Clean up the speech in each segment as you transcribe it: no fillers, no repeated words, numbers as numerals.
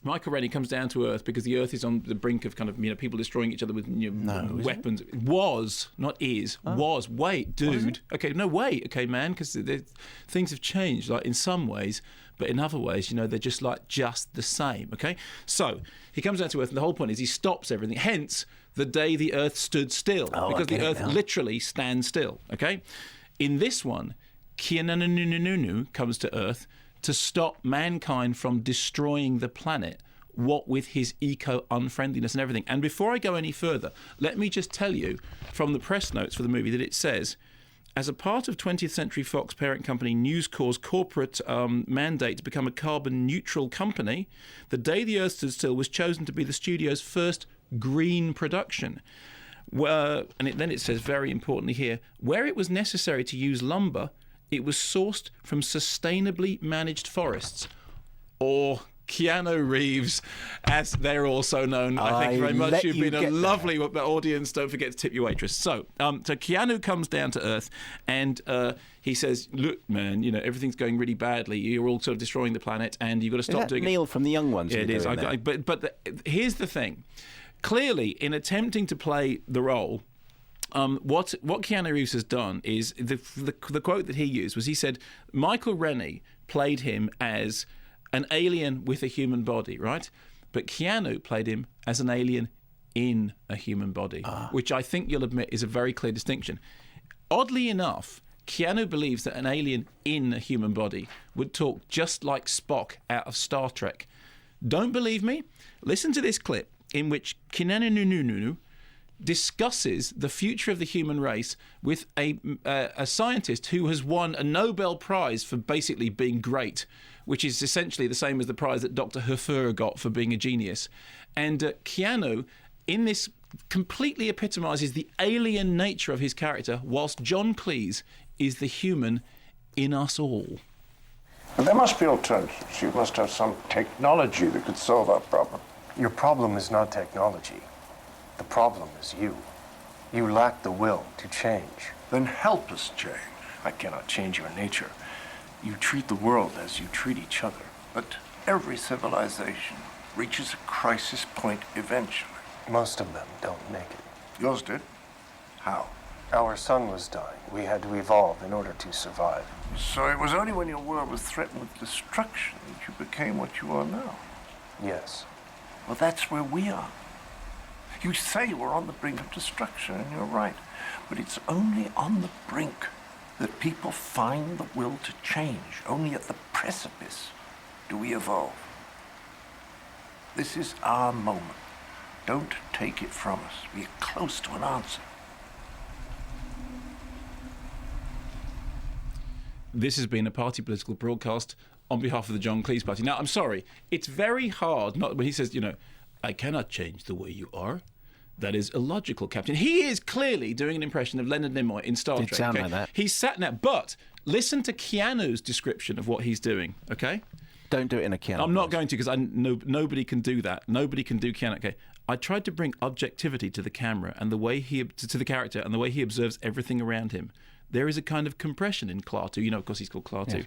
Michael Rennie comes down to Earth because the Earth is on the brink of kind of, people destroying each other with weapons. It was, not is, was. Wait, dude. Okay, no, wait. Okay, man, because things have changed, like in some ways, but in other ways, they're just the same, okay? So he comes down to Earth, and the whole point is he stops everything. Hence, the day the Earth stood still, because the Earth literally stands still, okay? In this one, Keanu comes to Earth to stop mankind from destroying the planet, what with his eco-unfriendliness and everything. And before I go any further, let me just tell you from the press notes for the movie that it says, as a part of 20th Century Fox parent company News Corp's corporate mandate to become a carbon-neutral company, The Day the Earth Stood Still was chosen to be the studio's first green production. Then it says, very importantly here, where it was necessary to use lumber, it was sourced from sustainably managed forests, or Keanu Reeves, as they're also known. I thank you very much. You've been a lovely audience. Don't forget to tip your waitress. So Keanu comes down to Earth, and he says, "Look, man, everything's going really badly. You're all sort of destroying the planet, and you've got to stop doing it." Neil from The Young Ones. Yeah, it is. But here's the thing. Clearly, in attempting to play the role, what Keanu Reeves has done is the quote that he used was, he said Michael Rennie played him as an alien with a human body, right? But Keanu played him as an alien in a human body, which I think you'll admit is a very clear distinction. Oddly enough, Keanu believes that an alien in a human body would talk just like Spock out of Star Trek. Don't believe me? Listen to this clip in which Keanu discusses the future of the human race with a scientist who has won a Nobel Prize for basically being great, which is essentially the same as the prize that Dr. Hefur got for being a genius. And Keanu, in this, completely epitomises the alien nature of his character, whilst John Cleese is the human in us all. But there must be alternatives. You must have some technology that could solve our problem. Your problem is not technology. The problem is you. You lack the will to change. Then help us change. I cannot change your nature. You treat the world as you treat each other. But every civilization reaches a crisis point eventually. Most of them don't make it. Yours did? How? Our sun was dying. We had to evolve in order to survive. So it was only when your world was threatened with destruction that you became what you are now? Yes. Well, that's where we are. You say we're on the brink of destruction, and you're right. But it's only on the brink that people find the will to change. Only at the precipice do we evolve. This is our moment. Don't take it from us. We're close to an answer. This has been a party political broadcast on behalf of the John Cleese Party. Now, I'm sorry. It's very hard, not when he says, I cannot change the way you are. That is illogical, Captain. He is clearly doing an impression of Leonard Nimoy in Star Trek. Did sound like that. He's sat now, but listen to Keanu's description of what he's doing, okay? Don't do it in a Keanu. I'm not going to, because I know nobody can do that. Nobody can do Keanu. Okay, I tried to bring objectivity to the camera and the way to the character and the way he observes everything around him. There is a kind of compression in Klaatu. Of course, he's called Klaatu. Yes.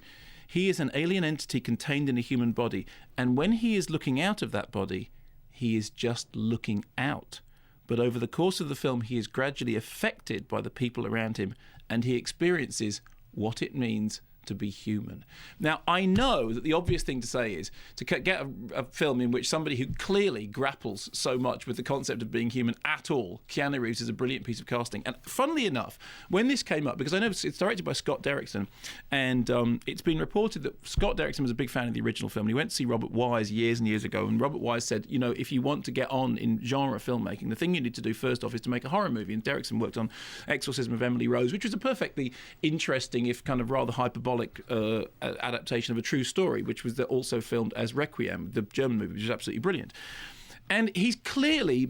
He is an alien entity contained in a human body, and when he is looking out of that body, he is just looking out. But over the course of the film, he is gradually affected by the people around him, and he experiences what it means to be human. Now, I know that the obvious thing to say is to get a film in which somebody who clearly grapples so much with the concept of being human at all, Keanu Reeves, is a brilliant piece of casting. And funnily enough, when this came up, because I know it's directed by Scott Derrickson, and it's been reported that Scott Derrickson was a big fan of the original film. And he went to see Robert Wise years and years ago, and Robert Wise said, if you want to get on in genre filmmaking, the thing you need to do first off is to make a horror movie. And Derrickson worked on Exorcism of Emily Rose, which was a perfectly interesting, if kind of rather hyperbolic adaptation of a true story, which was also filmed as Requiem, the German movie, which is absolutely brilliant. And he's clearly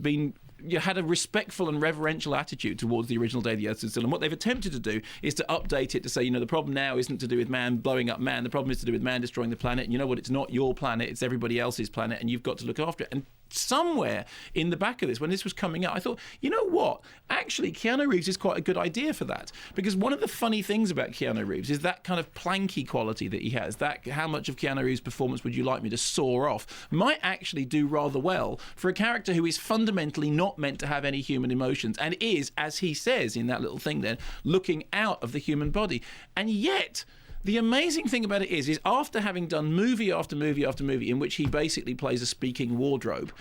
had a respectful and reverential attitude towards the original Day the Earth Stood Still. And what they've attempted to do is to update it to say, the problem now isn't to do with man blowing up man. The problem is to do with man destroying the planet. And you know what? It's not your planet. It's everybody else's planet. And you've got to look after it. And somewhere in the back of this, when this was coming out, I thought, you know what? Actually, Keanu Reeves is quite a good idea for that. Because one of the funny things about Keanu Reeves is that kind of planky quality that he has, that how much of Keanu Reeves' performance would you like me to saw off, might actually do rather well for a character who is fundamentally not meant to have any human emotions and is, as he says in that little thing then, looking out of the human body. And yet, the amazing thing about it is after having done movie after movie after movie in which he basically plays a speaking wardrobe,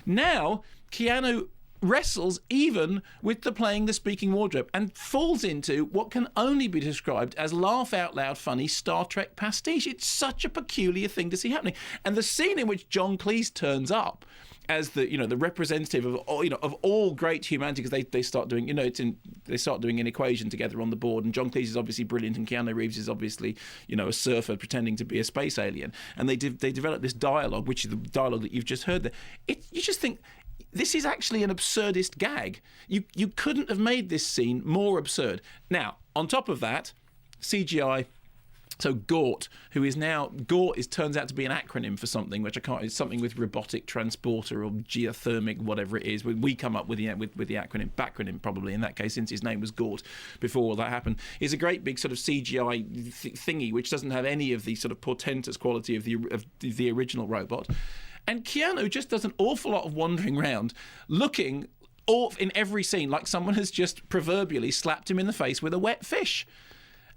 now Keanu wrestles even with playing the speaking wardrobe and falls into what can only be described as laugh out loud funny Star Trek pastiche. It's such a peculiar thing to see happening. And the scene in which John Cleese turns up as the representative of all great humanity, because they start doing they start doing an equation together on the board, and John Cleese is obviously brilliant, and Keanu Reeves is obviously a surfer pretending to be a space alien, and they develop this dialogue, which is the dialogue that you've just heard there. You just think, this is actually an absurdist gag. You couldn't have made this scene more absurd. Now, on top of that, CGI. So GORT, turns out to be an acronym for something, which I can't. It's something with robotic transporter or geothermic, whatever it is. We come up with the acronym probably in that case, since his name was GORT before all that happened. Is a great big sort of CGI thingy which doesn't have any of the sort of portentous quality of the original robot. And Keanu just does an awful lot of wandering around, looking off in every scene like someone has just proverbially slapped him in the face with a wet fish.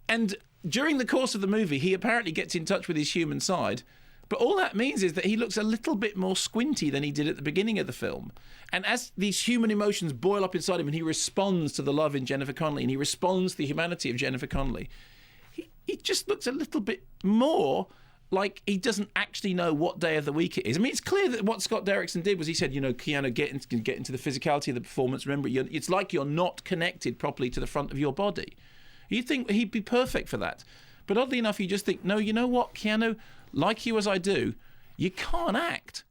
And during the course of the movie, he apparently gets in touch with his human side, but all that means is that he looks a little bit more squinty than he did at the beginning of the film. And as these human emotions boil up inside him and he responds to the love in Jennifer Connelly and he responds to the humanity of Jennifer Connelly, he just looks a little bit more like he doesn't actually know what day of the week it is. I mean, it's clear that what Scott Derrickson did was he said, Keanu, get into the physicality of the performance. Remember, it's like you're not connected properly to the front of your body. You'd think he'd be perfect for that. But oddly enough, you just think, no, you know what, Keanu, like you as I do, you can't act.